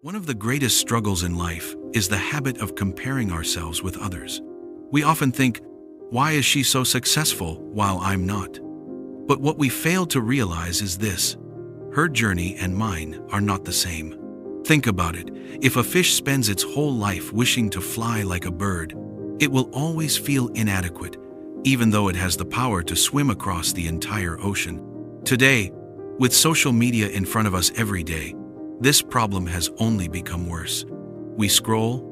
One of the greatest struggles in life is the habit of comparing ourselves with others. We often think, why is she so successful while I'm not? But what we fail to realize is this: her journey and mine are not the same. Think about it. If a fish spends its whole life wishing to fly like a bird, it will always feel inadequate, even though it has the power to swim across the entire ocean. Today, with social media in front of us every day, this problem has only become worse. We scroll,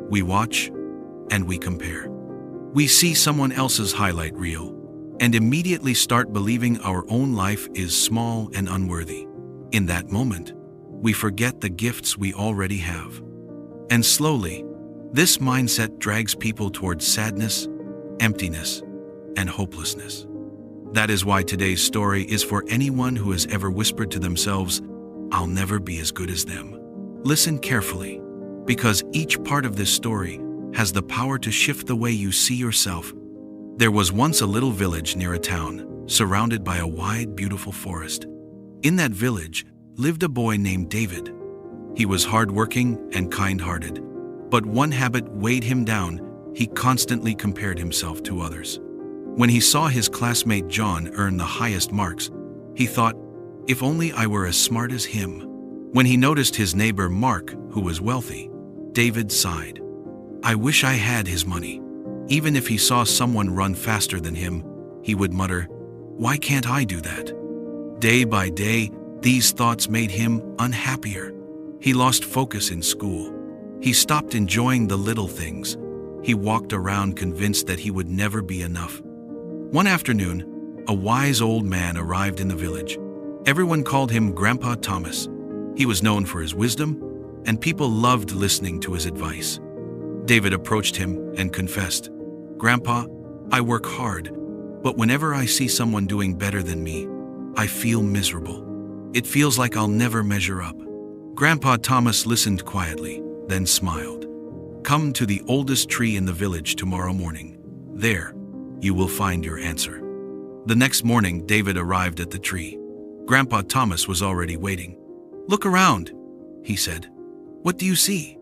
we watch, and we compare. We see someone else's highlight reel and immediately start believing our own life is small and unworthy. In that moment, we forget the gifts we already have. And slowly, this mindset drags people towards sadness, emptiness, and hopelessness. That is why today's story is for anyone who has ever whispered to themselves, "I'll never be as good as them." Listen carefully, because each part of this story has the power to shift the way you see yourself. There was once a little village near a town, surrounded by a wide, beautiful forest. In that village lived a boy named David. He was hardworking and kind-hearted, but one habit weighed him down. He constantly compared himself to others. When he saw his classmate John earn the highest marks, he thought, if only I were as smart as him. When he noticed his neighbor Mark, who was wealthy, David sighed. I wish I had his money. Even if he saw someone run faster than him, he would mutter, why can't I do that? Day by day, these thoughts made him unhappier. He lost focus in school. He stopped enjoying the little things. He walked around convinced that he would never be enough. One afternoon, a wise old man arrived in the village. Everyone called him Grandpa Thomas. He was known for his wisdom, and people loved listening to his advice. David approached him and confessed, Grandpa, I work hard, but whenever I see someone doing better than me, I feel miserable. It feels like I'll never measure up. Grandpa Thomas listened quietly, then smiled. Come to the oldest tree in the village tomorrow morning. There, you will find your answer. The next morning, David arrived at the tree. Grandpa Thomas was already waiting. Look around, he said. What do you see?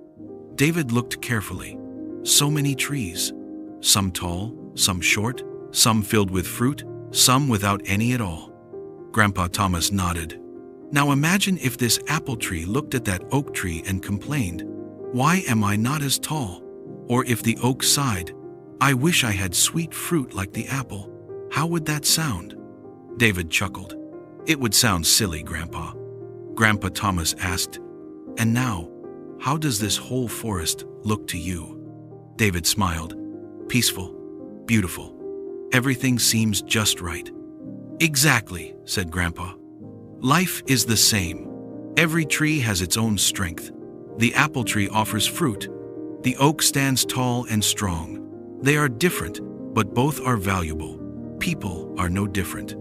David looked carefully. So many trees. Some tall, some short, some filled with fruit, some without any at all. Grandpa Thomas nodded. Now imagine if this apple tree looked at that oak tree and complained, why am I not as tall? Or if the oak sighed, I wish I had sweet fruit like the apple. How would that sound? David chuckled. It would sound silly, Grandpa. Grandpa Thomas asked, and now, how does this whole forest look to you? David smiled. Peaceful, beautiful. Everything seems just right. Exactly, said Grandpa. Life is the same. Every tree has its own strength. The apple tree offers fruit. The oak stands tall and strong. They are different, but both are valuable. People are no different.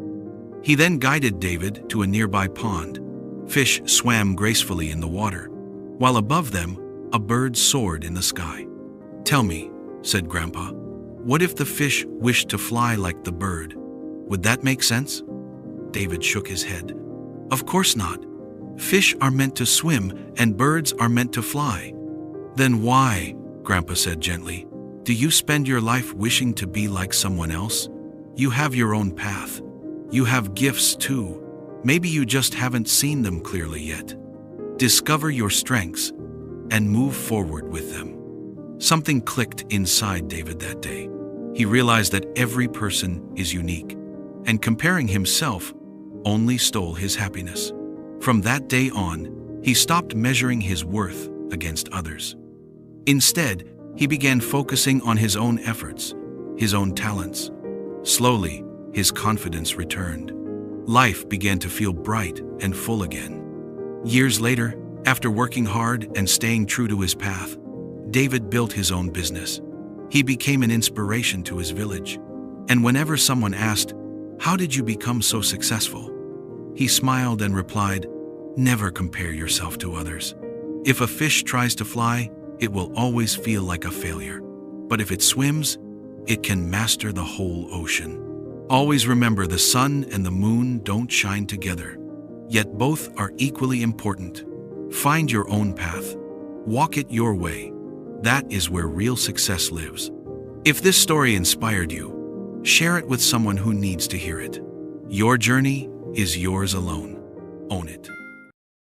He then guided David to a nearby pond. Fish swam gracefully in the water, while above them, a bird soared in the sky. Tell me, said Grandpa, what if the fish wished to fly like the bird? Would that make sense? David shook his head. Of course not. Fish are meant to swim and birds are meant to fly. Then why, Grandpa said gently, do you spend your life wishing to be like someone else? You have your own path. You have gifts too. Maybe you just haven't seen them clearly yet. Discover your strengths and move forward with them. Something clicked inside David that day. He realized that every person is unique, and comparing himself only stole his happiness. From that day on, he stopped measuring his worth against others. Instead, he began focusing on his own efforts, his own talents. Slowly, his confidence returned. Life began to feel bright and full again. Years later, after working hard and staying true to his path, David built his own business. He became an inspiration to his village. And whenever someone asked, how did you become so successful? He smiled and replied, never compare yourself to others. If a fish tries to fly, it will always feel like a failure. But if it swims, it can master the whole ocean. Always remember, the sun and the moon don't shine together, yet both are equally important. Find your own path, Walk it your way. That is where real success lives. If this story inspired you, share it with someone who needs to hear it. Your journey is yours alone. Own it.